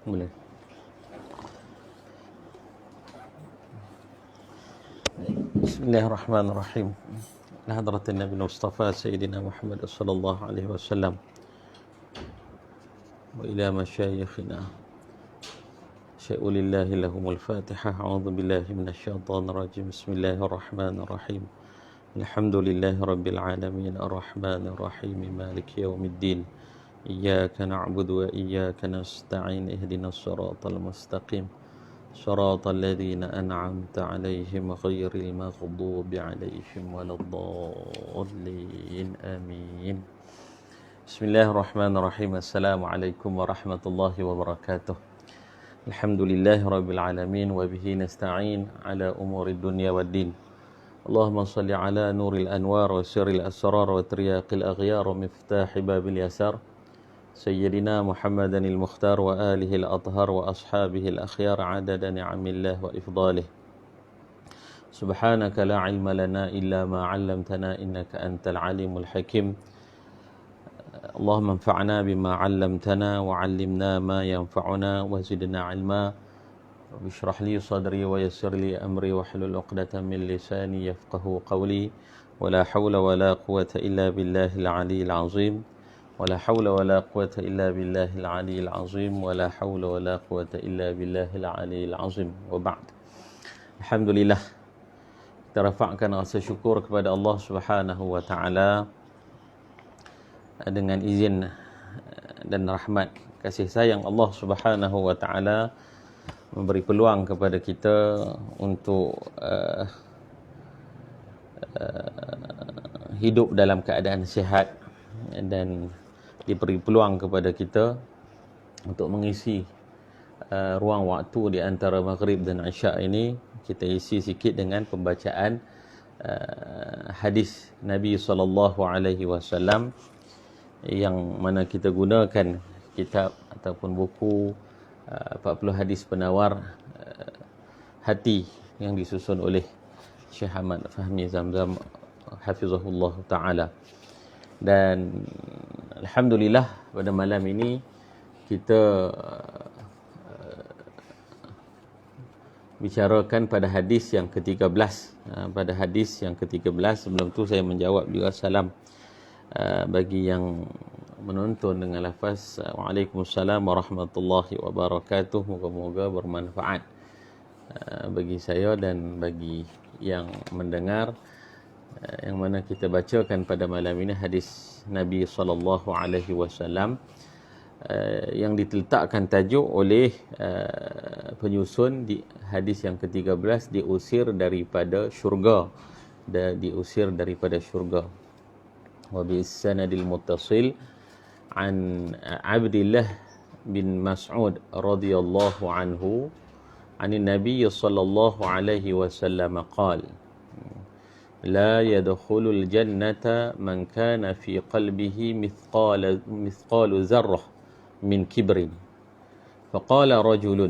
Boleh. Bismillahirrahmanirrahim. Hadratin Nabi Mustafa Sayyidina Muhammad sallallahu alaihi wasallam wa ila masyayikhina syai'ulillahi lahumul fatihah. A'udzu billahi minasyaitonir rajim. Bismillahirrahmanirrahim. Alhamdulillahi rabbil alamin arrahmanir rahim maliki yaumiddin. Iyyaka na'budu wa iyyaka nasta'in ihdinas siratal mustaqim siratal ladzina an'amta 'alaihim ghairil maghdubi 'alaihim waladdallin amin. Bismillahirrahmanirrahim. Assalamualaikum warahmatullahi wabarakatuh. Alhamdulillahi rabbil alamin wa bihi nasta'in 'ala umurid dunya waddin. Allahumma salli 'ala nuril anwar wa sirril asrar wa triyaqil aghyar wa miftahi babil yasar Sayyidina Muhammadan al-Mukhtar wa alihi al-athhar wa ashabihi al-akhyar adada ni'amillah wa ifdalih. Subhanaka la ilma lana illa ma 'allamtana innaka antal alimul hakim. Allahumma anfa'na bima 'allamtana wa 'allimna ma yanfa'una wa zidna 'ilma. Rabbi shrah li sadri wa yassir li amri wa hlul 'uqdatam min lisani yafqahu qawli. Wa la hawla wa la quwwata illa billahil 'aliyyil 'azim. ولا حول ولا قوة إلا بالله العلي العظيم ولا حول ولا قوة إلا بالله العلي العظيم وبعد. Alhamdulillah, kita rafa'kan rasa syukur kepada Allah Subhanahu wa taala dengan izin dan rahmat kasih sayang Allah Subhanahu wa taala memberi peluang kepada kita untuk hidup dalam keadaan sihat dan diberi peluang kepada kita untuk mengisi ruang waktu di antara maghrib dan isyak ini. Kita isi sikit dengan pembacaan hadis Nabi SAW yang mana kita gunakan kitab ataupun buku 40 hadis penawar hati yang disusun oleh Syekh Ahmad Fahmi Zamzam hafizahullah ta'ala. Dan alhamdulillah pada malam ini kita bicarakan pada hadis yang ke-13. Pada hadis yang ke-13, sebelum tu saya menjawab juga salam bagi yang menonton dengan lafaz Waalaikumsalam warahmatullahi wabarakatuh. Moga-moga bermanfaat bagi saya dan bagi yang mendengar. Yang mana kita bacakan pada malam ini hadis Nabi SAW yang diletakkan tajuk oleh penyusun di hadis yang ke-13, diusir daripada syurga, diusir daripada syurga. Wa bi sanadil muttasil an Abdullah bin Mas'ud radhiyallahu anhu anin Nabi sallallahu alaihi wasallam qala لا يدخل الجنة من كان في قلبه مثقال ذرة من كبر فقال رجل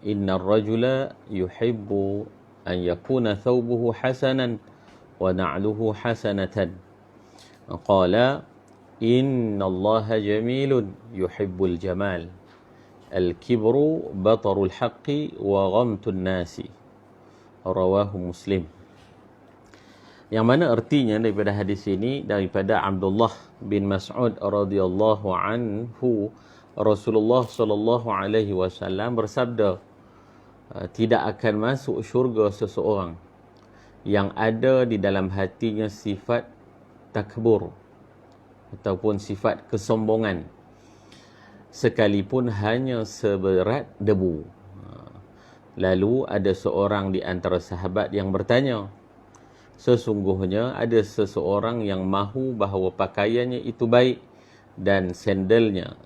إن الرجل يحب أن يكون ثوبه حسنا ونعله حسنة قال إن الله جميل يحب الجمال الكبر بطر الحق وغمط الناس رواه مسلم. Yang mana artinya daripada hadis ini, daripada Abdullah bin Mas'ud radhiyallahu anhu, Rasulullah sallallahu alaihi wasallam bersabda, tidak akan masuk syurga seseorang yang ada di dalam hatinya sifat takbur ataupun sifat kesombongan, sekalipun hanya seberat debu. Lalu ada seorang di antara sahabat yang bertanya, sesungguhnya ada seseorang yang mahu bahawa pakaiannya itu baik dan sandalnya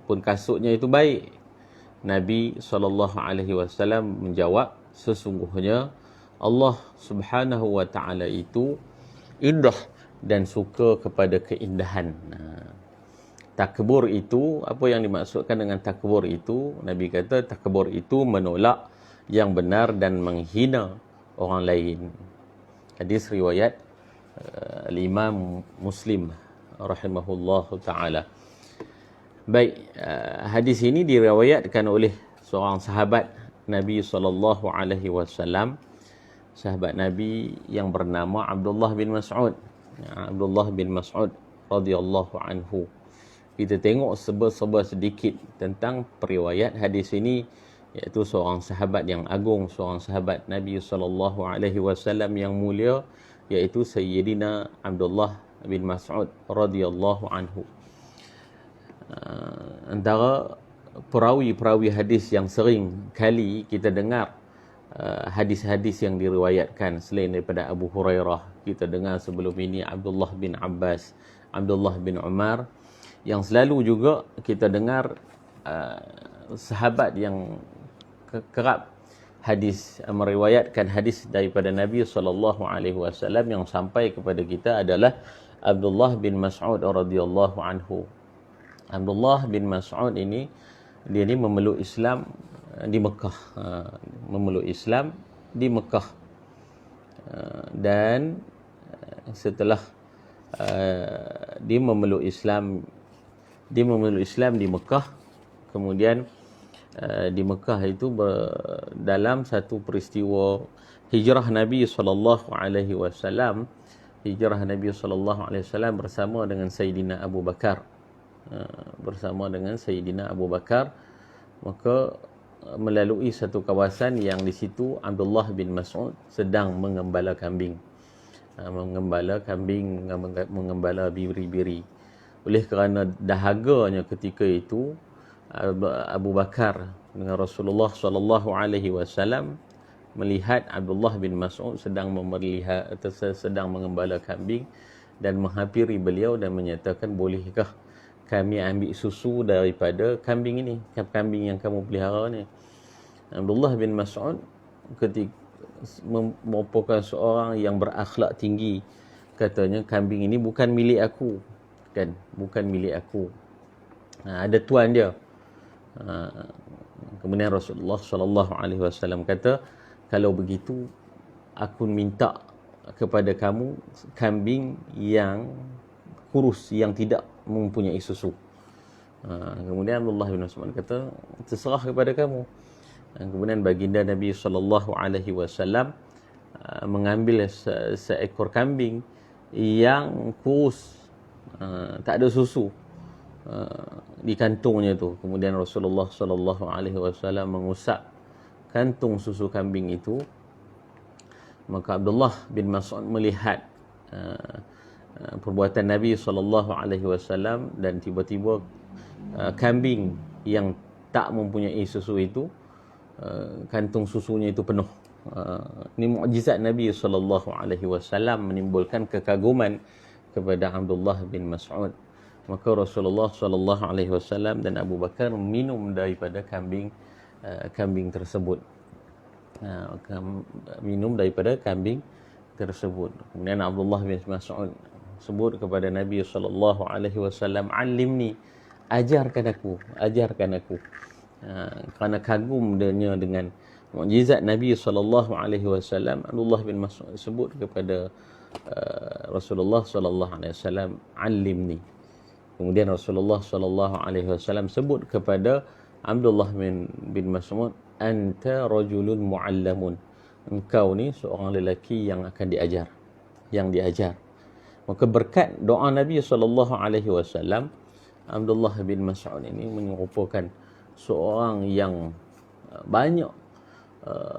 Pun kasutnya itu baik. Nabi SAW menjawab, sesungguhnya Allah Subhanahu wa taala itu indah dan suka kepada keindahan. Takbur itu, apa yang dimaksudkan dengan takbur itu? Nabi kata takbur itu menolak yang benar dan menghina orang lain. Hadis riwayat Imam Muslim rahimahullahu taala. Baik, hadis ini diriwayatkan oleh seorang sahabat Nabi SAW, sahabat Nabi yang bernama Abdullah bin Mas'ud. Abdullah bin Mas'ud radhiyallahu anhu. Kita tengok serba sedikit tentang periwayat hadis ini, iaitu seorang sahabat yang agung, seorang sahabat Nabi SAW yang mulia, iaitu Sayyidina Abdullah bin Mas'ud radhiyallahu anhu. Antara perawi-perawi hadis yang sering kali kita dengar hadis-hadis yang diriwayatkan selain daripada Abu Hurairah, kita dengar sebelum ini Abdullah bin Abbas, Abdullah bin Umar, yang selalu juga kita dengar sahabat yang kerap meriwayatkan hadis daripada Nabi SAW yang sampai kepada kita adalah Abdullah bin Mas'ud radhiyallahu anhu. Abdullah bin Mas'ud ini, dia ni memeluk Islam di Mekah. Memeluk Islam di Mekah. Dan setelah dia memeluk Islam di Mekah, kemudian di Mekah itu dalam satu peristiwa hijrah Nabi SAW, hijrah Nabi SAW bersama dengan Sayyidina Abu Bakar. Maka melalui satu kawasan yang di situ Abdullah bin Mas'ud sedang mengembala kambing, mengembala biri-biri. Oleh kerana dahaganya ketika itu, Abu Bakar dengan Rasulullah SAW melihat Abdullah bin Mas'ud sedang mengembala kambing dan menghampiri beliau dan menyatakan, bolehkah kami ambil susu daripada kambing ini, kambing yang kamu pelihara ni? Abdullah bin Mas'ud ketika merupakan seorang yang berakhlak tinggi, katanya, kambing ini bukan milik aku, kan, bukan milik aku, ada tuan dia. Kemudian Rasulullah SAW kata, kalau begitu aku minta kepada kamu kambing yang kurus, yang tidak mempunyai susu. Kemudian Abdullah bin Mas'ud kata, terserah kepada kamu. Kemudian baginda Nabi SAW mengambil seekor kambing yang kurus, tak ada susu di kantungnya tu. Kemudian Rasulullah SAW mengusap kantung susu kambing itu. Maka Abdullah bin Mas'ud melihat perbuatan Nabi SAW dan tiba-tiba kambing yang tak mempunyai susu itu, kantung susunya itu penuh. Ini mukjizat Nabi SAW, menimbulkan kekaguman kepada Abdullah bin Mas'ud. Maka Rasulullah SAW dan Abu Bakar minum daripada kambing tersebut. Minum daripada kambing tersebut. Kemudian Abdullah bin Mas'ud sebut kepada Nabi SAW, alimni, ajarkan aku. Kerana kagum dia dengan mukjizat Nabi SAW, Abdullah bin Mas'ud sebut kepada Rasulullah SAW, alimni. Kemudian Rasulullah SAW sebut kepada Abdullah bin Mas'ud, anta rajulun mu'allamun, engkau ni seorang lelaki yang akan diajar, yang diajar. Maka berkat doa Nabi SAW, Abdullah bin Mas'ud ini merupakan seorang yang banyak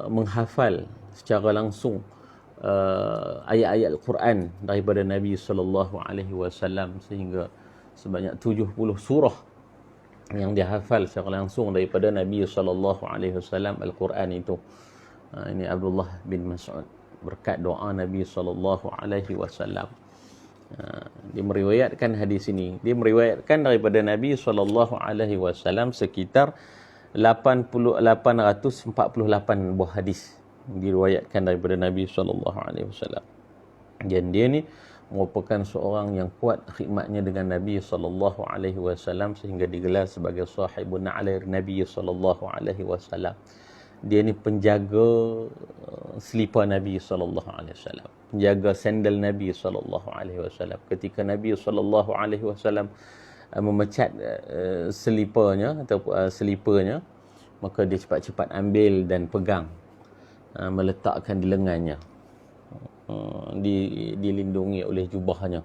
menghafal secara langsung ayat-ayat Al-Quran daripada Nabi SAW, sehingga sebanyak 70 surah yang dihafal secara langsung daripada Nabi SAW Al-Quran itu. Ini Abdullah bin Mas'ud berkat doa Nabi SAW. Dia meriwayatkan hadis ini. Dia meriwayatkan daripada Nabi SAW sekitar 848 buah hadis diriwayatkan daripada Nabi SAW. Dan dia ni merupakan seorang yang kuat khidmatnya dengan Nabi SAW sehingga digelar sebagai sahibun na'alair Nabi SAW. Dia ni penjaga selipar Nabi SAW, penjaga sandal Nabi SAW. Ketika Nabi SAW memecat seliparnya atau seliparnya, maka dia cepat-cepat ambil dan pegang, meletakkan di lengannya, dilindungi oleh jubahnya.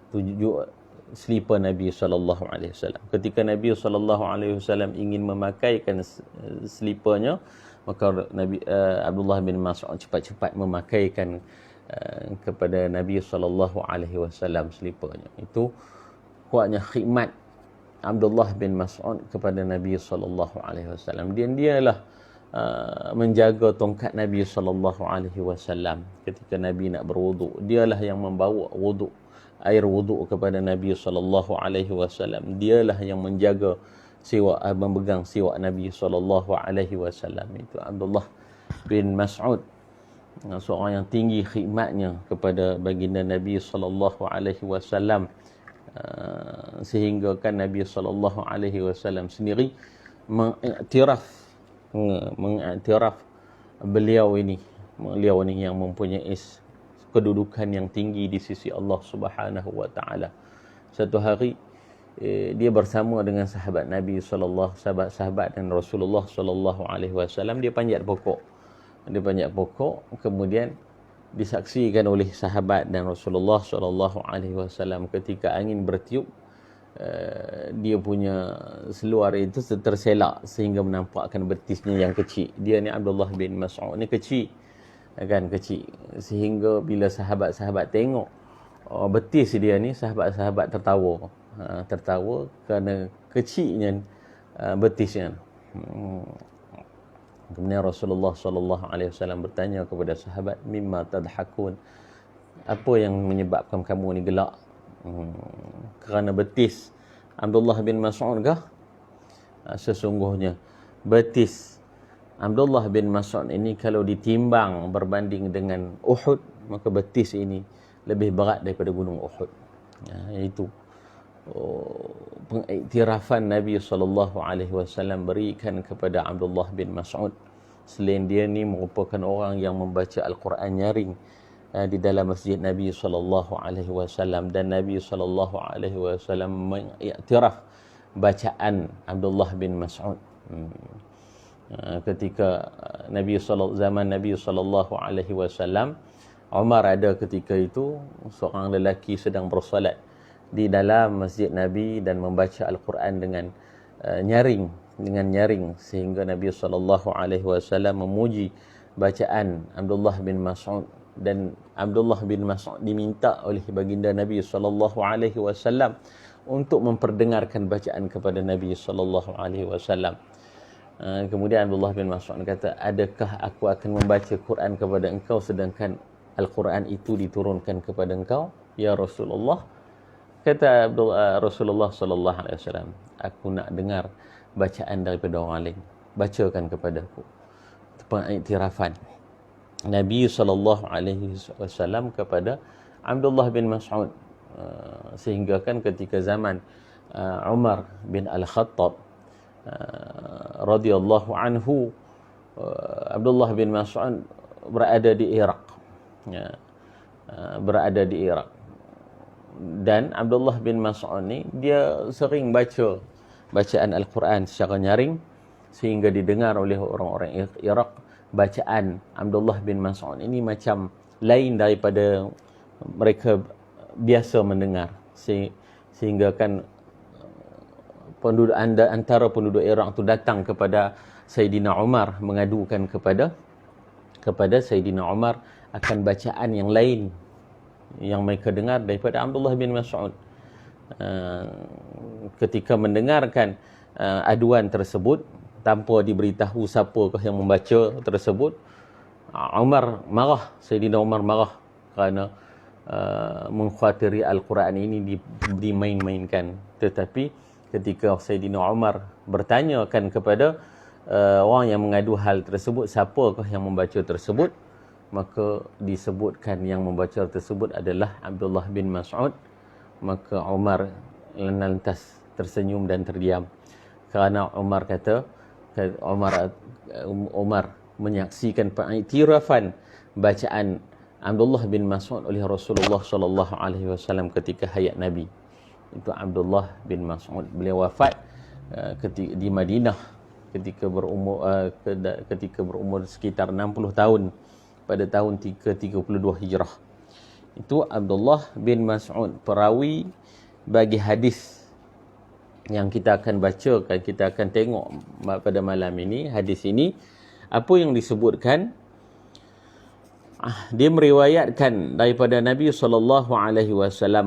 Itu selipar Nabi SAW. Ketika Nabi SAW ingin memakaikan seliparnya, maka Nabi Abdullah bin Mas'ud cepat-cepat memakaikan kepada Nabi SAW seliparnya. Itu kuatnya khidmat Abdullah bin Mas'ud kepada Nabi SAW. Dan dialah menjaga tongkat Nabi SAW ketika Nabi nak berwuduk. Dialah yang membawa air wuduk kepada Nabi SAW. Dialah yang menjaga siwak, memegang siwak Nabi SAW. Itu Abdullah bin Mas'ud, seorang yang tinggi khidmatnya kepada baginda Nabi SAW, sehingga kan Nabi SAW sendiri mengiktiraf beliau ini yang mempunyai kedudukan yang tinggi di sisi Allah Subhanahu wa taala. Satu hari dia bersama dengan sahabat Nabi sahabat dan Rasulullah SAW, dia panjat pokok. Kemudian disaksikan oleh sahabat dan Rasulullah SAW ketika angin bertiup, dia punya seluar itu terselak sehingga menampakkan betisnya yang kecil. Dia ni Abdullah bin Mas'ud ni kecil, sehingga bila sahabat-sahabat tengok betis dia ni, sahabat-sahabat tertawa kerana kecilnya betisnya. Kemudian Rasulullah SAW bertanya kepada sahabat, mimma tadhakun, apa yang menyebabkan kamu ni gelak? Kerana betis Abdullah bin Mas'ud kah? Sesungguhnya betis Abdullah bin Mas'ud ini kalau ditimbang berbanding dengan Uhud, maka betis ini lebih berat daripada gunung Uhud. Itu pengiktirafan Nabi SAW berikan kepada Abdullah bin Mas'ud. Selain dia ni merupakan orang yang membaca Al-Quran nyaring di dalam masjid Nabi SAW, dan Nabi SAW mengiktiraf bacaan Abdullah bin Mas'ud. Ketika zaman Nabi SAW, Umar ada ketika itu, seorang lelaki sedang bersolat di dalam masjid Nabi dan membaca Al-Quran dengan nyaring, sehingga Nabi SAW memuji bacaan Abdullah bin Mas'ud, dan Abdullah bin Mas'ud diminta oleh baginda Nabi SAW untuk memperdengarkan bacaan kepada Nabi SAW. Kemudian Abdullah bin Mas'ud kata, adakah aku akan membaca Quran kepada engkau sedangkan Al-Quran itu diturunkan kepada engkau, ya Rasulullah? Kata Rasulullah SAW, aku nak dengar bacaan daripada orang lain, bacakan kepadaku. Itu pengiktirafan Nabi SAW kepada Abdullah bin Mas'ud. Sehingga kan ketika zaman Umar bin Al-Khattab radhiyallahu anhu, Abdullah bin Mas'ud berada di Iraq. Dan Abdullah bin Mas'ud ni dia sering baca bacaan Al-Quran secara nyaring, sehingga didengar oleh orang-orang Iraq. Bacaan Abdullah bin Mas'ud ini macam lain daripada mereka biasa mendengar, sehingga kan antara penduduk Iraq tu datang kepada Sayyidina Umar mengadukan kepada Sayyidina Umar akan bacaan yang lain yang mereka dengar daripada Abdullah bin Mas'ud. Ketika mendengarkan aduan tersebut tanpa diberitahu siapakah yang membaca tersebut, Sayyidina Umar marah kerana mengkhawatiri Al-Quran ini dimain-mainkan. Tetapi ketika Sayyidina Umar bertanyakan kepada orang yang mengadu hal tersebut, siapakah yang membaca tersebut, maka disebutkan yang membaca tersebut adalah Abdullah bin Mas'ud. Maka Umar lantas tersenyum dan terdiam, kerana Umar kata, Umar menyaksikan pengiktirafan bacaan Abdullah bin Mas'ud oleh Rasulullah sallallahu alaihi wasallam ketika hayat Nabi. Itu Abdullah bin Mas'ud. Beliau wafat ketika di Madinah ketika berumur sekitar 60 tahun pada tahun 32 Hijrah. Itu Abdullah bin Mas'ud, perawi bagi hadis yang kita akan bacakan, kita akan tengok pada malam ini. Hadis ini apa yang disebutkan? Dia meriwayatkan daripada Nabi SAW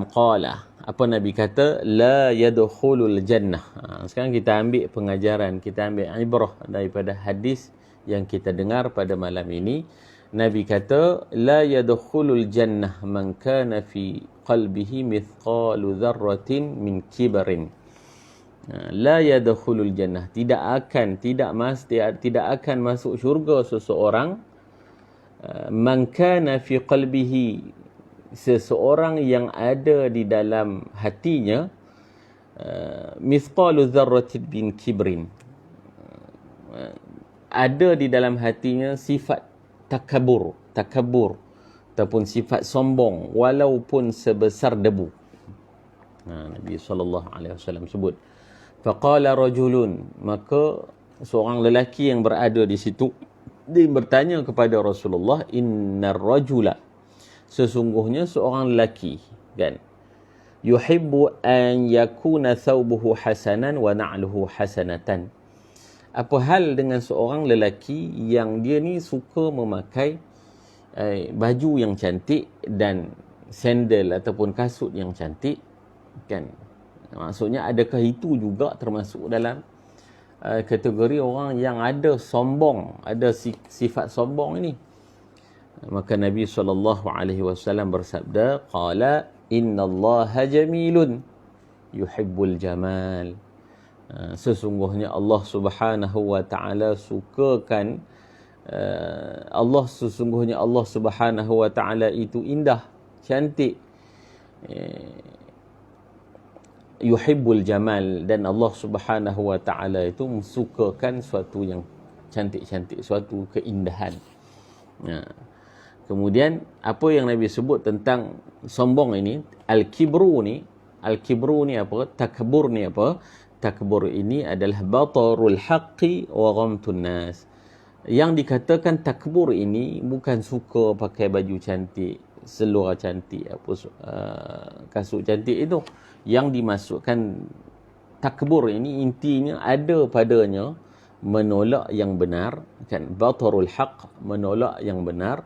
qala. Apa Nabi kata? La yadkhulul jannah. Sekarang kita ambil pengajaran, kita ambil ibrah daripada hadis yang kita dengar pada malam ini. Nabi kata, la yadkhulul jannah man kana fi qalbihi mithqalu dzarratin min kibrin. La yadkhulul jannah, tidak akan masuk syurga seseorang, man kana fi qalbihi, seseorang yang ada di dalam hatinya, mithqalu dzarratin min kibrin, ada di dalam hatinya sifat takabur ataupun sifat sombong walaupun sebesar debu. Nabi SAW sebut, faqala rajulun, maka seorang lelaki yang berada di situ, dia bertanya kepada Rasulullah, innar rajula, sesungguhnya seorang lelaki kan, yuhibbu an yakuna thawbuhu hasanan wa na'luhu hasanatan. Apa hal dengan seorang lelaki yang dia ni suka memakai baju yang cantik dan sandal ataupun kasut yang cantik kan? Maksudnya adakah itu juga termasuk dalam kategori orang yang ada sombong, ada sifat sombong ini? Maka Nabi SAW bersabda, qala innallaha jamilun yuhibbul jamal. Sesungguhnya Allah Subhanahu wa taala sukakan sesungguhnya Allah Subhanahu wa taala itu indah, cantik, yuhibbul jamal, dan Allah Subhanahu wa taala itu mensukakan suatu yang cantik-cantik, suatu keindahan. Kemudian apa yang Nabi sebut tentang sombong ini, al-kibru ni apa? Takbur ni apa? Takbur ini adalah batarul haqqi wa ghamtun nas. Yang dikatakan takbur ini bukan suka pakai baju cantik, seluar cantik, kasut cantik itu. Yang dimasukkan takbur ini intinya ada padanya menolak yang benar kan, batarul haqq, menolak yang benar.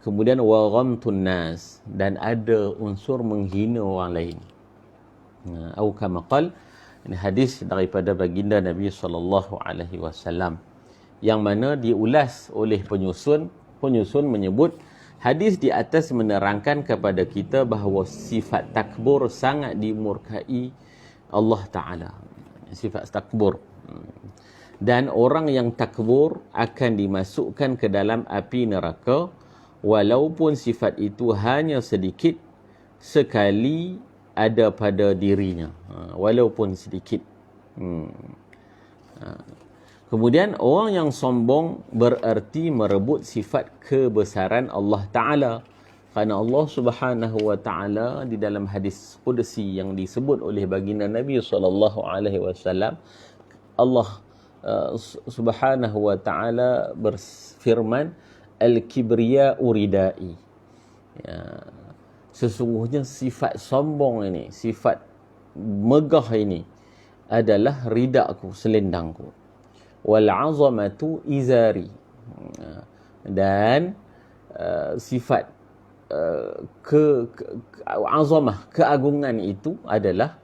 Kemudian wa ghamtun nas, dan ada unsur menghina orang lain. Atau kama qala, ini hadis daripada baginda Nabi SAW yang mana diulas oleh penyusun menyebut hadis di atas menerangkan kepada kita bahawa sifat takbur sangat dimurkai Allah Ta'ala, sifat takbur, dan orang yang takbur akan dimasukkan ke dalam api neraka walaupun sifat itu hanya sedikit sekali ada pada dirinya, walaupun sedikit. Kemudian orang yang sombong bererti merebut sifat kebesaran Allah Ta'ala, kerana Allah Subhanahu wa Ta'ala di dalam hadis qudsi yang disebut oleh baginda Nabi SAW, Allah Subhanahu wa Ta'ala berfirman, al-kibriya uridai, sesungguhnya sifat sombong ini, sifat megah ini adalah ridaku, selendangku. Wal azamatu izari, dan sifat azamah, keagungan itu adalah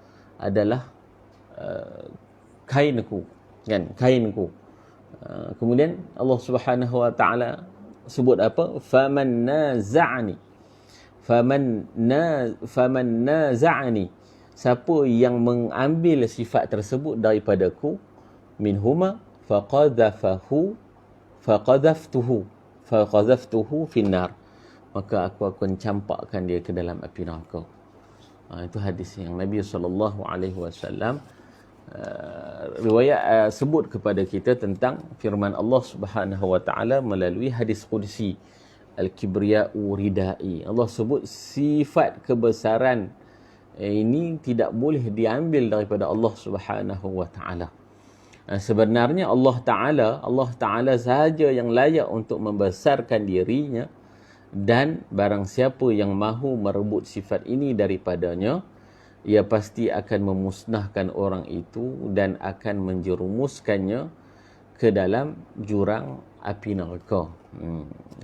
kainku kan, kainku. Kemudian Allah Subhanahu wa taala sebut apa? Faman naza'ani faman naza'ani, siapa yang mengambil sifat tersebut daripadaku, minhuma faqadhaftuhu finnar, maka aku akan campakkan dia ke dalam api neraka. Itu hadis yang Nabi SAW riwayat sebut kepada kita tentang firman Allah Subhanahu wa taala melalui hadis qudsi, al-kibriya'u ridai. Allah sebut sifat kebesaran ini tidak boleh diambil daripada Allah Subhanahu wa taala. Sebenarnya Allah Taala sahaja yang layak untuk membesarkan dirinya, dan barang siapa yang mahu merebut sifat ini daripadanya, ia pasti akan memusnahkan orang itu dan akan menjerumuskannya ke dalam jurang api neraka.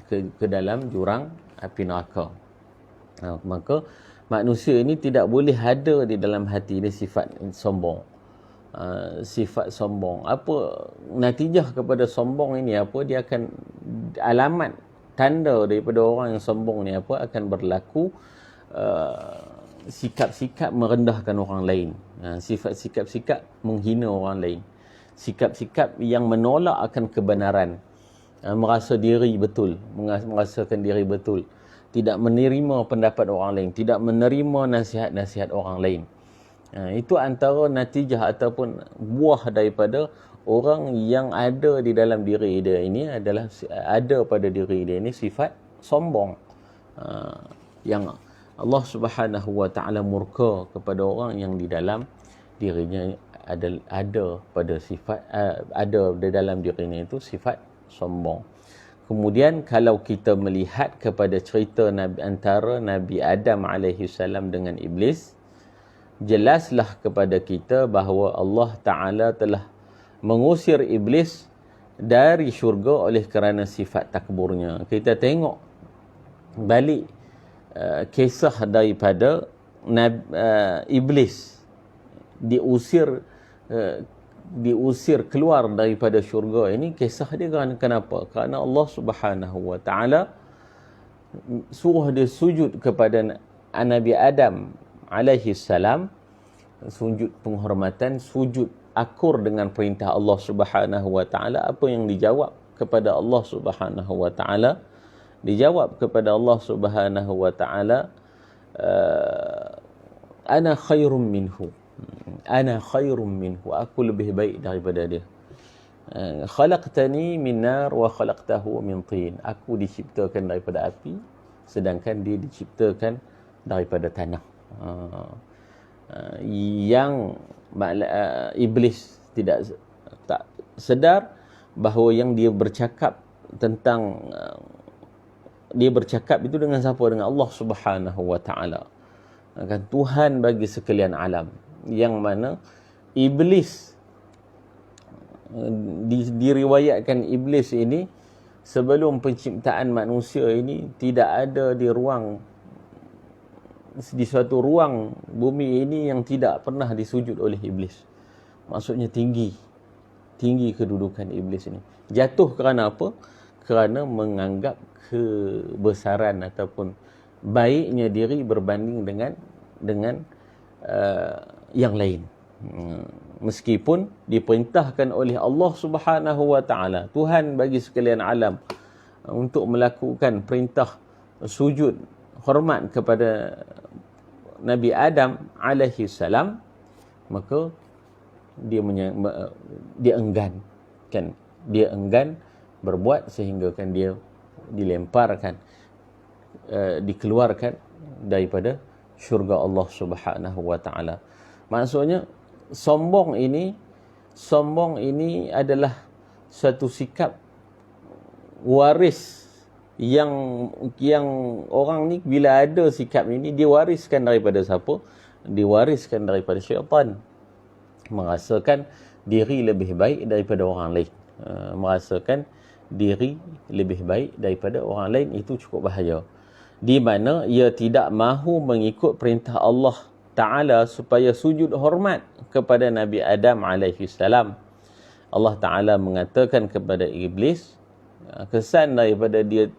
Ke dalam jurang api neraka. Maka manusia ini tidak boleh ada di dalam hati dia sifat sombong. Sifat sombong. Apa natijah kepada sombong ini? Apa dia akan, alamat tanda daripada orang yang sombong ni apa, akan berlaku sikap-sikap merendahkan orang lain, sikap-sikap menghina orang lain, sikap-sikap yang menolak akan kebenaran, merasa diri betul, merasakan diri betul, tidak menerima pendapat orang lain, tidak menerima nasihat-nasihat orang lain. Itu antara natijah ataupun buah daripada orang yang ada di dalam diri dia ini adalah, ada pada diri dia ini sifat sombong, yang Allah Subhanahu wa taala murka kepada orang yang di dalam dirinya ada pada sifat, ada di dalam dirinya itu sifat sombong. Kemudian kalau kita melihat kepada cerita antara Nabi Adam alaihi salam dengan iblis, jelaslah kepada kita bahawa Allah Ta'ala telah mengusir iblis dari syurga oleh kerana sifat takburnya. Kita tengok balik kisah daripada iblis diusir keluar daripada syurga ini. Kisah dia kenapa? Kerana Allah Subhanahu wa taala suruh dia sujud kepada Nabi Adam alaihi salam, sujud penghormatan, sujud akur dengan perintah Allah Subhanahu wa taala. Apa yang dijawab kepada Allah Subhanahu wa taala? Dijawab kepada Allah Subhanahu wa taala, ana khairum minhu. Ana khairum minhu, aku lebih baik daripada dia. Khalaqtani min nar wa khalaqtahu min tin. Aku diciptakan daripada api, sedangkan dia diciptakan daripada tanah. Yang iblis tak sedar bahawa yang dia bercakap tentang dia bercakap itu dengan siapa? Dengan Allah Subhanahu wa taala, kan Tuhan bagi sekalian alam, yang mana iblis diriwayatkan iblis ini sebelum penciptaan manusia ini tidak ada di suatu ruang bumi ini yang tidak pernah disujud oleh iblis. Maksudnya tinggi kedudukan iblis ini. Jatuh kerana apa? Kerana menganggap kebesaran ataupun baiknya diri berbanding dengan yang lain. Meskipun diperintahkan oleh Allah Subhanahu wa taala, Tuhan bagi sekalian alam, untuk melakukan perintah sujud hormat kepada Nabi Adam alaihi salam, maka dia enggan berbuat, sehingga kan dia dilemparkan, dikeluarkan daripada syurga Allah Subhanahu wa taala. Maksudnya sombong ini adalah suatu sikap waris yang orang ni bila ada sikap ini, dia wariskan daripada siapa? Diwariskan daripada syaitan. Merasakan diri lebih baik daripada orang lain. Merasakan diri lebih baik daripada orang lain, itu cukup bahaya. Di mana ia tidak mahu mengikut perintah Allah Ta'ala supaya sujud hormat kepada Nabi Adam alaihi salam. Allah Ta'ala mengatakan kepada iblis, kesan daripada dia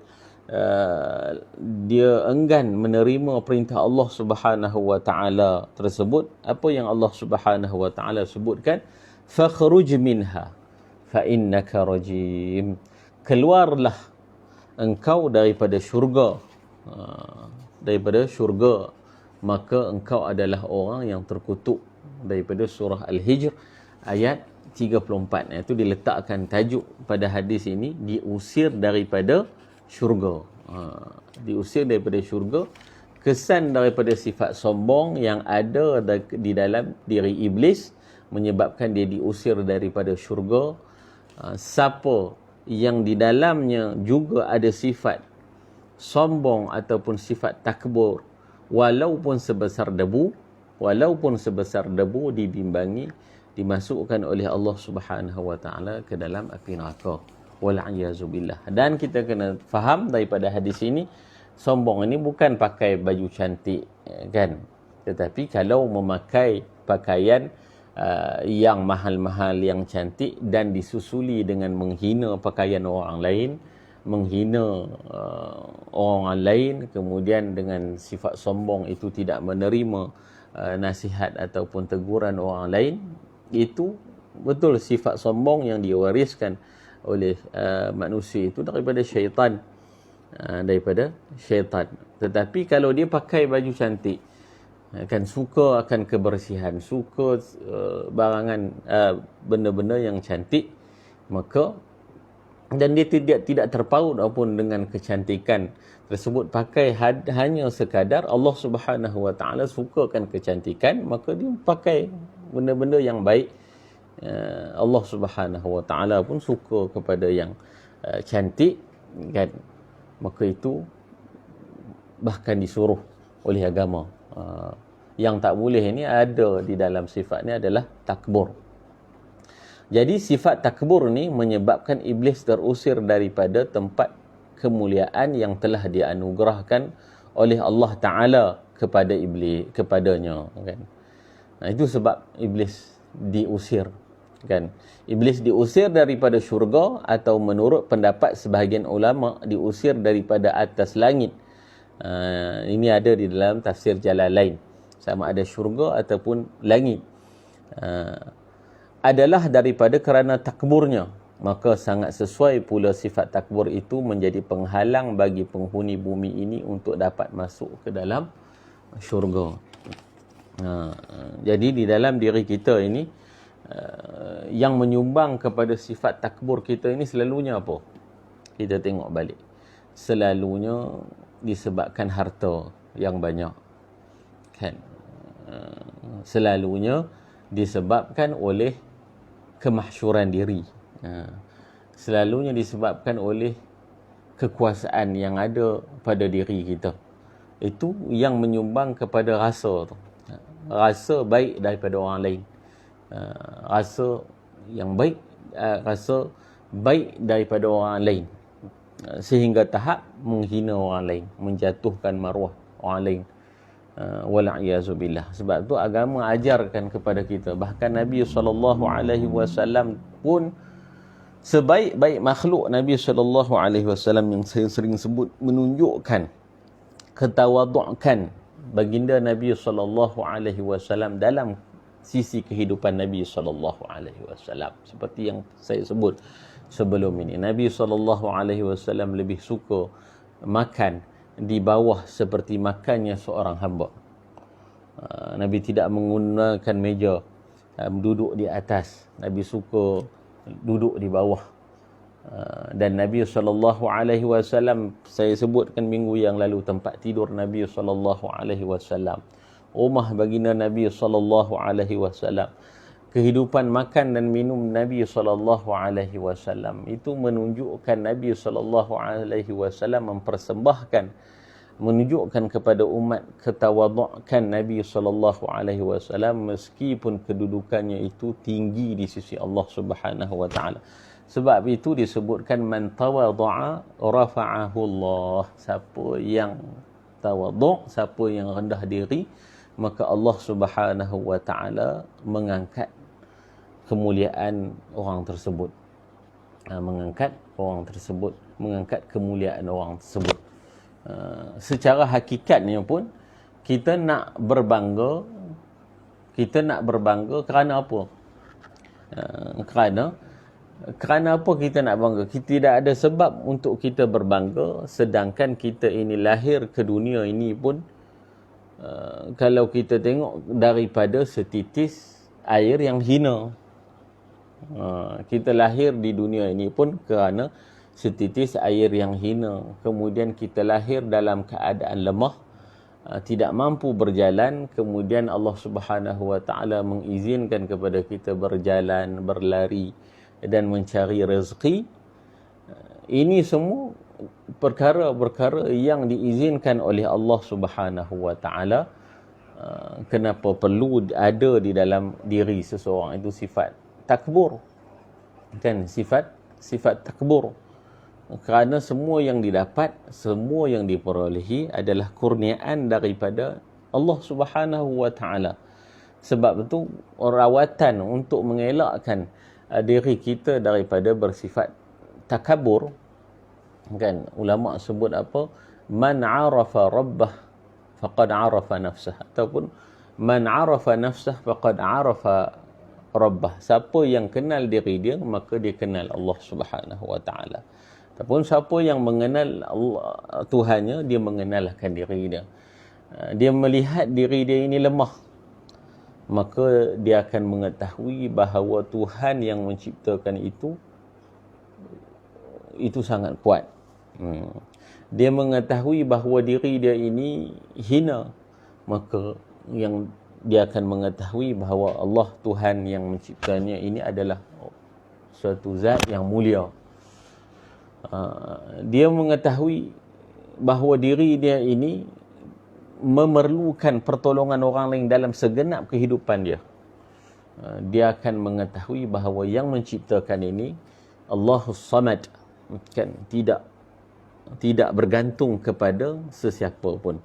dia enggan menerima perintah Allah Subhanahu wa taala tersebut, apa yang Allah Subhanahu wa taala sebutkan, fakhruj minha fa innaka rajim, keluarlah engkau daripada syurga, maka engkau adalah orang yang terkutuk. Daripada surah Al-Hijr ayat 34. Itu diletakkan tajuk pada hadis ini, diusir daripada syurga. Diusir daripada syurga. Kesan daripada sifat sombong yang ada di dalam diri iblis menyebabkan dia diusir daripada syurga. Siapa yang di dalamnya juga ada sifat sombong ataupun sifat takbur, walaupun sebesar debu dibimbangi, dimasukkan oleh Allah Subhanahu wa taala ke dalam api neraka. Wal'iyazubillah. Dan kita kena faham daripada hadis ini, sombong ini bukan pakai baju cantik, kan? Tetapi kalau memakai pakaian yang mahal-mahal, yang cantik, dan disusuli dengan menghina pakaian orang lain, menghina orang lain, kemudian dengan sifat sombong itu tidak menerima nasihat ataupun teguran orang lain, itu betul sifat sombong yang diwariskan oleh manusia itu daripada syaitan, Tetapi kalau dia pakai baju cantik, akan suka akan kebersihan, suka benda-benda yang cantik, maka dan dia tidak terpaut apapun dengan kecantikan tersebut, pakai hanya sekadar Allah Subhanahu wa taala sukakan kecantikan, maka dia pakai benda-benda yang baik. Allah Subhanahu wa taala pun suka kepada yang cantik, kan? Maka itu bahkan disuruh oleh agama. Yang tak boleh ini ada di dalam sifat ni adalah takbur. Jadi sifat takbur ni menyebabkan iblis terusir daripada tempat kemuliaan yang telah dianugerahkan oleh Allah Ta'ala kepadanya, kan? Itu sebab iblis diusir, kan? Iblis diusir daripada syurga, atau menurut pendapat sebahagian ulama diusir daripada atas langit. Ini ada di dalam tafsir Jalalain, sama ada syurga ataupun langit. Adalah daripada kerana takburnya, maka sangat sesuai pula sifat takbur itu menjadi penghalang bagi penghuni bumi ini untuk dapat masuk ke dalam syurga. Jadi di dalam diri kita ini, yang menyumbang kepada sifat takbur kita ini selalunya apa? Kita tengok balik. Selalunya disebabkan harta yang banyak, kan? Selalunya disebabkan oleh kemahsyuran diri. Selalunya disebabkan oleh kekuasaan yang ada pada diri kita. Itu yang menyumbang kepada rasa tu. Rasa baik daripada orang lain. Rasa yang baik, rasa baik daripada orang lain. Sehingga tahap menghina orang lain, menjatuhkan maruah orang lain. Wal'iyazubillah. Sebab tu agama ajarkan kepada kita, bahkan Nabi SAW pun, sebaik-baik makhluk, Nabi SAW yang saya sering sebut, menunjukkan ketawadukan baginda Nabi SAW dalam sisi kehidupan Nabi SAW. Seperti yang saya sebut sebelum ini, Nabi SAW lebih suka makan di bawah seperti makannya seorang hamba. Nabi tidak menggunakan meja, duduk di atas. Nabi suka duduk di bawah. Dan Nabi SAW, saya sebutkan minggu yang lalu, tempat tidur Nabi SAW, rumah baginda Nabi SAW, kehidupan makan dan minum Nabi SAW, itu menunjukkan Nabi SAW mempersembahkan, menunjukkan kepada umat ketawadukan Nabi SAW, meskipun kedudukannya itu tinggi di sisi Allah Subhanahu wa taala. Sebab itu disebutkan man tawadhu'a rafa'ahu Allah. Siapa yang tawadhu', siapa yang rendah diri, maka Allah Subhanahu wa taala mengangkat kemuliaan orang tersebut. mengangkat orang tersebut, mengangkat kemuliaan orang tersebut. Secara hakikatnya pun kita nak berbangga kerana apa? Kerana apa kita nak bangga? Kita tidak ada sebab untuk kita berbangga, sedangkan kita ini lahir ke dunia ini pun kalau kita tengok daripada setitis air yang hina. Kita lahir di dunia ini pun kerana setitis air yang hina. Kemudian kita lahir dalam keadaan lemah, tidak mampu berjalan. Kemudian Allah Subhanahu Wa Taala mengizinkan kepada kita berjalan, berlari dan mencari rezeki. Ini semua perkara-perkara yang diizinkan oleh Allah Subhanahu Wa Taala. Kenapa perlu ada di dalam diri seseorang itu sifat takbur, kan? Sifat takbur, kerana semua yang didapat, semua yang diperolehi adalah kurniaan daripada Allah Subhanahu Wa Taala. Sebab itu rawatan untuk mengelakkan diri kita daripada bersifat takabur, kan? Ulama sebut apa? Man arafa rabbah faqad arafa nafsah, ataupun man arafa nafsah faqad arafa rabbah. Siapa yang kenal diri dia, maka dia kenal Allah Subhanahu Wa Taala. Ataupun siapa yang mengenal Allah, Tuhannya, dia mengenalkan diri dia. Dia melihat diri dia ini lemah, maka dia akan mengetahui bahawa Tuhan yang menciptakan itu sangat kuat. Dia mengetahui bahawa diri dia ini hina, maka yang dia akan mengetahui bahawa Allah Tuhan yang menciptanya ini adalah suatu zat yang mulia. Dia mengetahui bahawa diri dia ini memerlukan pertolongan orang lain dalam segenap kehidupan dia. Dia akan mengetahui bahawa yang menciptakan ini Allahus Samad, kan? Tidak bergantung kepada sesiapa pun.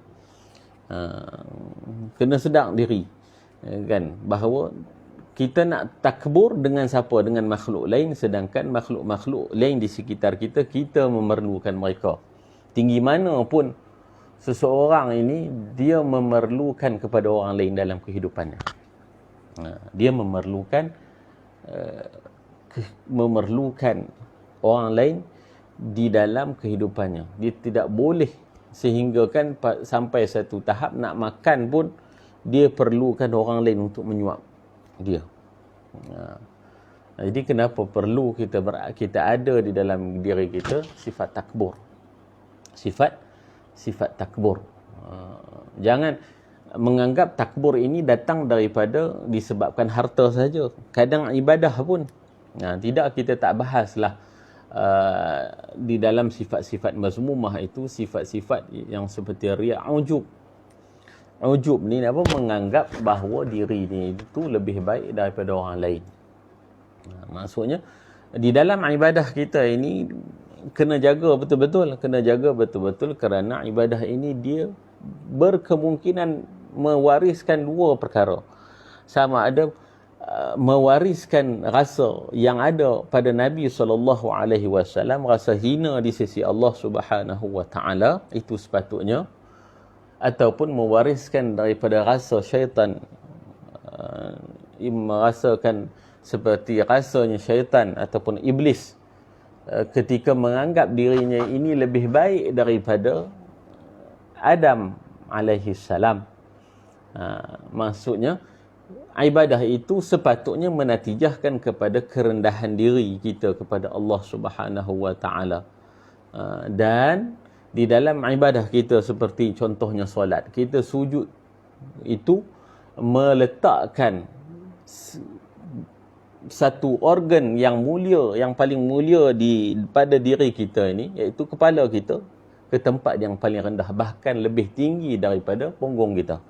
Kena sedar diri, kan, bahawa kita nak takbur dengan siapa? Dengan makhluk lain, sedangkan makhluk-makhluk lain di sekitar kita, kita memerlukan mereka. Tinggi mana pun seseorang ini, dia memerlukan kepada orang lain dalam kehidupannya. Dia memerlukan orang lain di dalam kehidupannya. Dia tidak boleh, sehingga kan sampai satu tahap nak makan pun dia perlukan orang lain untuk menyuap dia. Jadi kenapa perlu kita ada di dalam diri kita sifat takbur, sifat takbur. Jangan menganggap takbur ini datang daripada disebabkan harta saja. Kadang ibadah pun tidak, kita tak bahaslah di dalam sifat-sifat mazmumah itu, sifat-sifat yang seperti riya, ujub ni apa? Menganggap bahawa diri ni itu lebih baik daripada orang lain. Maksudnya di dalam ibadah kita ini kena jaga betul-betul, kerana ibadah ini dia berkemungkinan mewariskan dua perkara. Sama ada mewariskan rasa yang ada pada Nabi SAW, rasa hina di sisi Allah Subhanahu Wa Taala, itu sepatutnya, ataupun mewariskan daripada rasa syaitan, merasakan seperti rasanya syaitan ataupun iblis ketika menganggap dirinya ini lebih baik daripada Adam alaihi salam. Maksudnya ibadah itu sepatutnya menatijahkan kepada kerendahan diri kita kepada Allah Subhanahu Wa Taala. Dan di dalam ibadah kita, seperti contohnya solat, kita sujud itu meletakkan satu organ yang mulia, yang paling mulia pada diri kita ini, iaitu kepala kita, ke tempat yang paling rendah, bahkan lebih tinggi daripada punggung kita.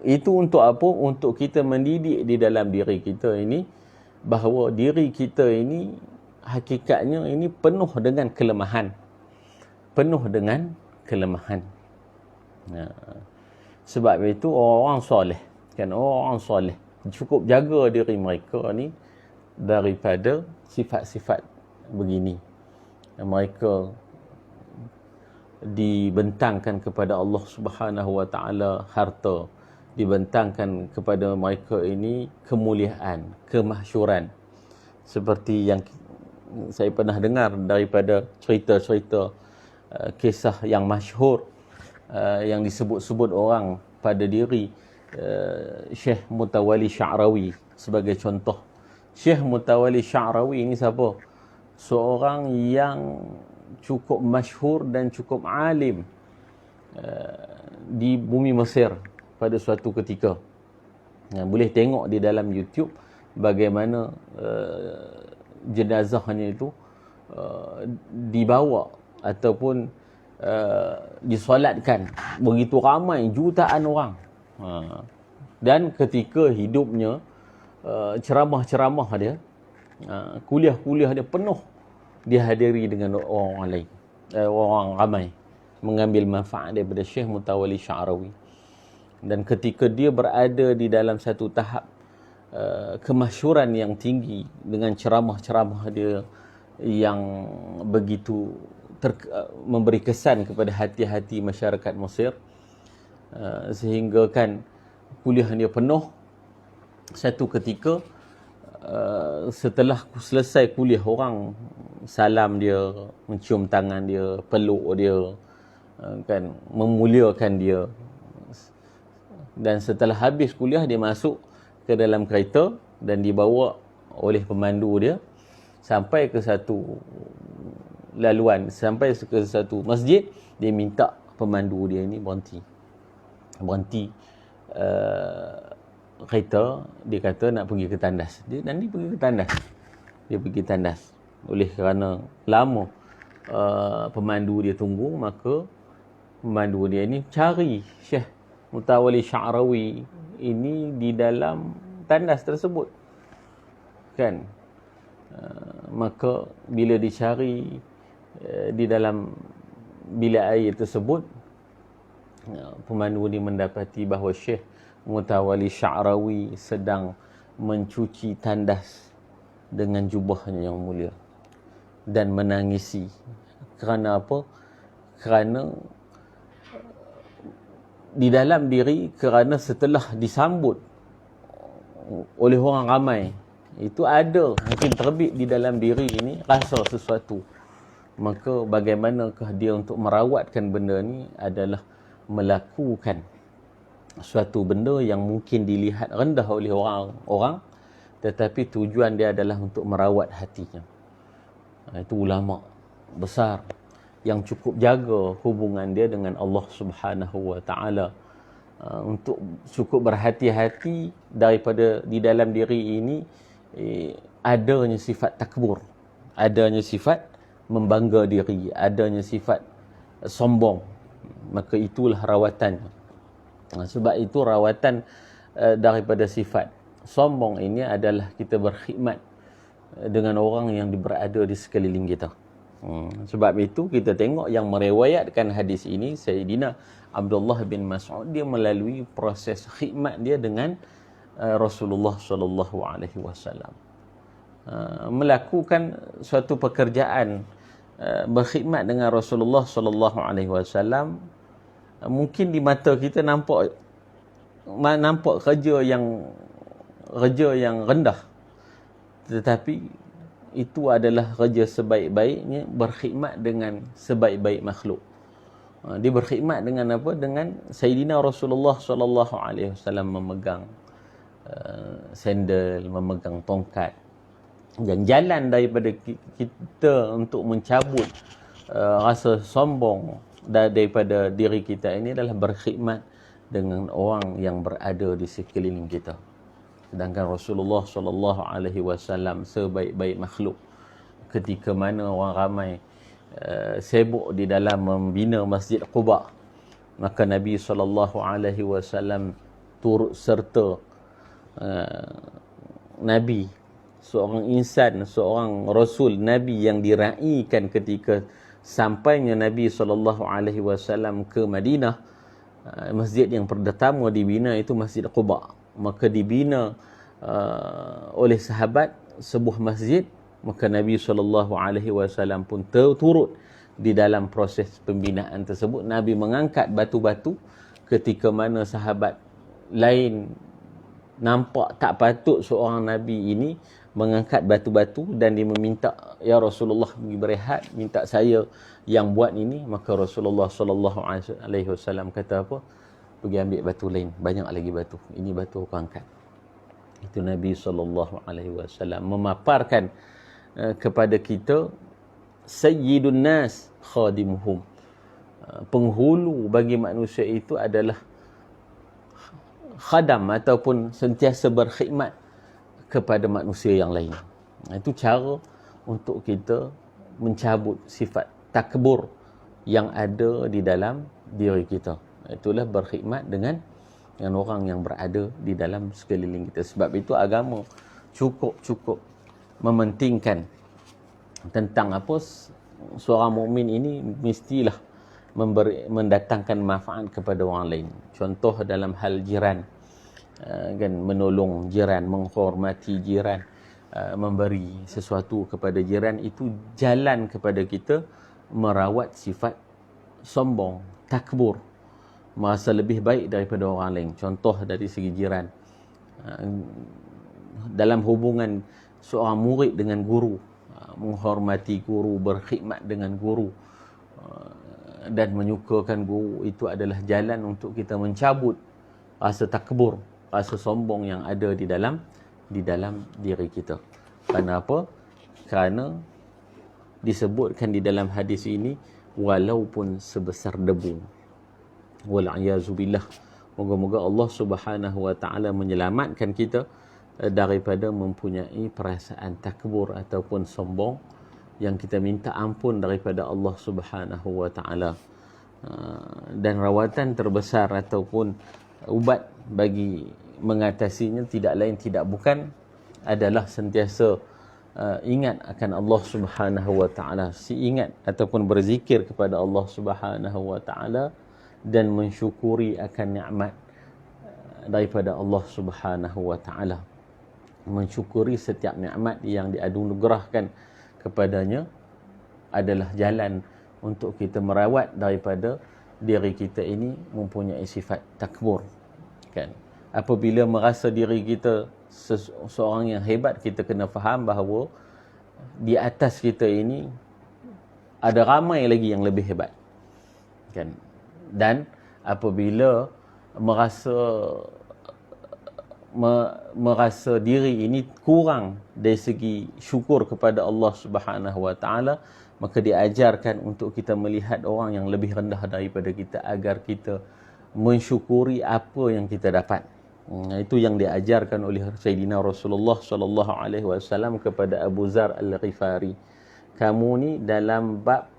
Itu untuk apa? Untuk kita mendidik di dalam diri kita ini bahawa diri kita ini hakikatnya ini penuh dengan kelemahan. Sebab itu orang soleh, kan, orang soleh cukup jaga diri mereka ni daripada sifat-sifat begini. Mereka dibentangkan kepada Allah Subhanahu wa taala harta, dibentangkan kepada mereka ini kemuliaan, kemahsyuran, seperti yang saya pernah dengar daripada cerita-cerita kisah yang masyhur yang disebut-sebut orang pada diri Syekh Mutawalli Sya'rawi sebagai contoh. Syekh Mutawalli Sya'rawi ini siapa? Seorang yang cukup masyhur dan cukup alim di bumi Mesir pada suatu ketika. Boleh tengok di dalam YouTube bagaimana jenazahnya itu dibawa ataupun disolatkan begitu ramai jutaan orang. Dan ketika hidupnya, ceramah-ceramah dia, kuliah-kuliah dia penuh dihadiri dengan orang lain, orang ramai, mengambil manfaat daripada Syekh Mutawalli Sya'rawi. Dan ketika dia berada di dalam satu tahap kemasyhuran yang tinggi dengan ceramah-ceramah dia yang begitu memberi kesan kepada hati-hati masyarakat Mesir, sehingga kan kuliah dia penuh. Satu ketika setelah selesai kuliah, orang salam dia, mencium tangan dia, peluk dia, kan, memuliakan dia. Dan setelah habis kuliah, dia masuk ke dalam kereta dan dibawa oleh pemandu dia sampai ke satu laluan, sampai ke satu masjid. Dia minta pemandu dia ini berhenti kereta. Dia kata nak pergi ke tandas. Dia pergi ke tandas. Dia pergi tandas. Oleh kerana lama pemandu dia tunggu, maka pemandu dia ni cari Syekh Mutawalli Sya'rawi ini di dalam tandas tersebut, kan. Maka bila dicari di dalam bilik air tersebut, pemandu ni mendapati bahawa Syekh Mutawalli Sya'rawi sedang mencuci tandas dengan jubahnya yang mulia dan menangisi. Kerana apa? Kerana di dalam diri, kerana setelah disambut oleh orang ramai, itu ada mungkin terbit di dalam diri ini rasa sesuatu. Maka bagaimanakah dia untuk merawatkan benda ni adalah melakukan suatu benda yang mungkin dilihat rendah oleh orang, tetapi tujuan dia adalah untuk merawat hatinya. Itu ulama besar yang cukup jaga hubungan dia dengan Allah Subhanahu wa taala, untuk cukup berhati-hati daripada di dalam diri ini adanya sifat takbur, adanya sifat membangga diri, adanya sifat sombong. Maka itulah rawatannya. Sebab itu rawatan daripada sifat sombong ini adalah kita berkhidmat dengan orang yang berada di sekeliling kita. Sebab itu kita tengok yang meriwayatkan hadis ini, Sayyidina Abdullah bin Mas'ud, dia melalui proses khidmat dia dengan Rasulullah sallallahu alaihi wasallam. Melakukan suatu pekerjaan berkhidmat dengan Rasulullah sallallahu alaihi wasallam, mungkin di mata kita nampak kerja yang rendah, tetapi itu adalah kerja sebaik-baiknya, berkhidmat dengan sebaik-baik makhluk. Dia berkhidmat dengan apa? Dengan Sayyidina Rasulullah sallallahu alaihi wasallam memegang sandal, memegang tongkat. Dan jalan daripada kita untuk mencabut rasa sombong daripada diri kita ini adalah berkhidmat dengan orang yang berada di sekeliling kita. Sedangkan Rasulullah sallallahu alaihi wasallam sebaik-baik makhluk, ketika mana orang ramai sibuk di dalam membina Masjid Quba, maka Nabi sallallahu alaihi wasallam turut serta, Nabi, seorang insan, seorang rasul, Nabi yang diraikan ketika sampainya Nabi SAW ke Madinah. Masjid yang pertama dibina itu Masjid Quba. Maka dibina oleh sahabat sebuah masjid, maka Nabi SAW pun turut di dalam proses pembinaan tersebut. Nabi mengangkat batu-batu ketika mana sahabat lain nampak tak patut seorang Nabi ini mengangkat batu-batu, dan dia meminta, ya Rasulullah pergi berehat, minta saya yang buat ini. Maka Rasulullah SAW kata apa? Pergi ambil batu lain, banyak lagi batu, ini batu aku angkat. Itu Nabi SAW memaparkan kepada kita, Sayyidun Nas khadimuhum, penghulu bagi manusia itu adalah khadam ataupun sentiasa berkhidmat kepada manusia yang lain. Itu cara untuk kita mencabut sifat takbur yang ada di dalam diri kita. Itulah berkhidmat dengan orang yang berada di dalam sekeliling kita. Sebab itu agama cukup mementingkan tentang apa, seorang mukmin ini mestilah mendatangkan manfaat kepada orang lain. Contoh dalam hal jiran, kan, menolong jiran, menghormati jiran, memberi sesuatu kepada jiran, itu jalan kepada kita merawat sifat sombong, takbur, merasa lebih baik daripada orang lain. Contoh dari segi jiran, dalam hubungan seorang murid dengan guru, menghormati guru, berkhidmat dengan guru, dan menyukakan guru, itu adalah jalan untuk kita mencabut rasa takbur, rasa sombong yang ada di dalam diri kita. Kenapa? Kerana disebutkan di dalam hadis ini, walaupun sebesar debu. Wal'iyazubillah. Moga-moga Allah Subhanahu wa taala menyelamatkan kita daripada mempunyai perasaan takbur ataupun sombong, yang kita minta ampun daripada Allah Subhanahu wa taala. Dan rawatan terbesar ataupun ubat bagi mengatasinya tidak lain tidak bukan adalah sentiasa ingat akan Allah Subhanahu wa taala, ingat ataupun berzikir kepada Allah Subhanahu wa taala, dan mensyukuri akan nikmat daripada Allah Subhanahu wa taala. Mensyukuri setiap nikmat yang dianugerahkan kepadanya adalah jalan untuk kita merawat daripada diri kita ini mempunyai sifat takbur, kan. Apabila merasa diri kita seorang yang hebat, kita kena faham bahawa di atas kita ini ada ramai lagi yang lebih hebat, kan. Dan apabila merasa diri ini kurang dari segi syukur kepada Allah Subhanahu wa taala, maka diajarkan untuk kita melihat orang yang lebih rendah daripada kita agar kita mensyukuri apa yang kita dapat. Itu yang diajarkan oleh Sayyidina Rasulullah sallallahu alaihi wasallam kepada Abu Zar Al-Ghifari. Kamu ni dalam bab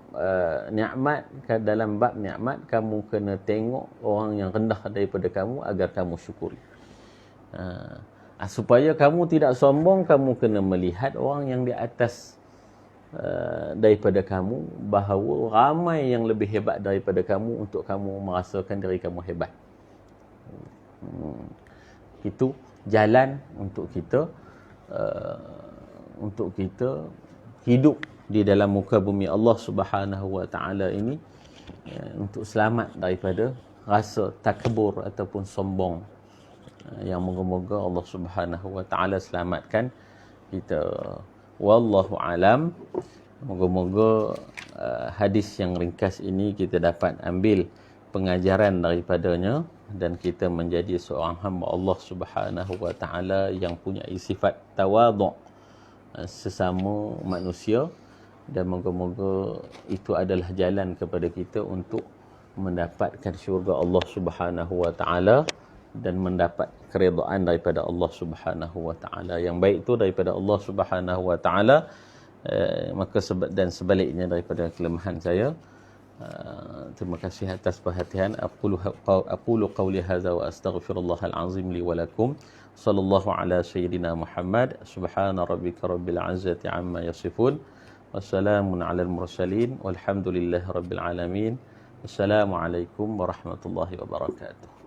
nikmat, kamu kena tengok orang yang rendah daripada kamu agar kamu syukuri. Supaya kamu tidak sombong, kamu kena melihat orang yang di atas daripada kamu, bahawa ramai yang lebih hebat daripada kamu untuk kamu merasakan diri kamu hebat. Itu jalan untuk kita hidup di dalam muka bumi Allah Subhanahu wa taala ini, untuk selamat daripada rasa takbur ataupun sombong, yang moga-moga Allah Subhanahu wa taala selamatkan kita. Wallahu alam. Moga-moga hadis yang ringkas ini kita dapat ambil pengajaran daripadanya, dan kita menjadi seorang hamba Allah Subhanahu wa taala yang punya sifat tawaduk sesama manusia, dan moga-moga itu adalah jalan kepada kita untuk mendapatkan syurga Allah Subhanahu wa taala dan mendapat keredaan daripada Allah Subhanahu wa taala. Yang baik itu daripada Allah Subhanahu wa taala, maka dan sebaliknya daripada kelemahan saya. Terima kasih atas perhatian. Aqulu qawli hadza wa astaghfirullahal azim li wa lakum. Sallallahu ala sayyidina Muhammad. Subhana rabbika rabbil izzati amma yasifun. Wassalamun alal mursalin. Walhamdulillahi rabbil alamin. Wassalamualaikum warahmatullahi wabarakatuh.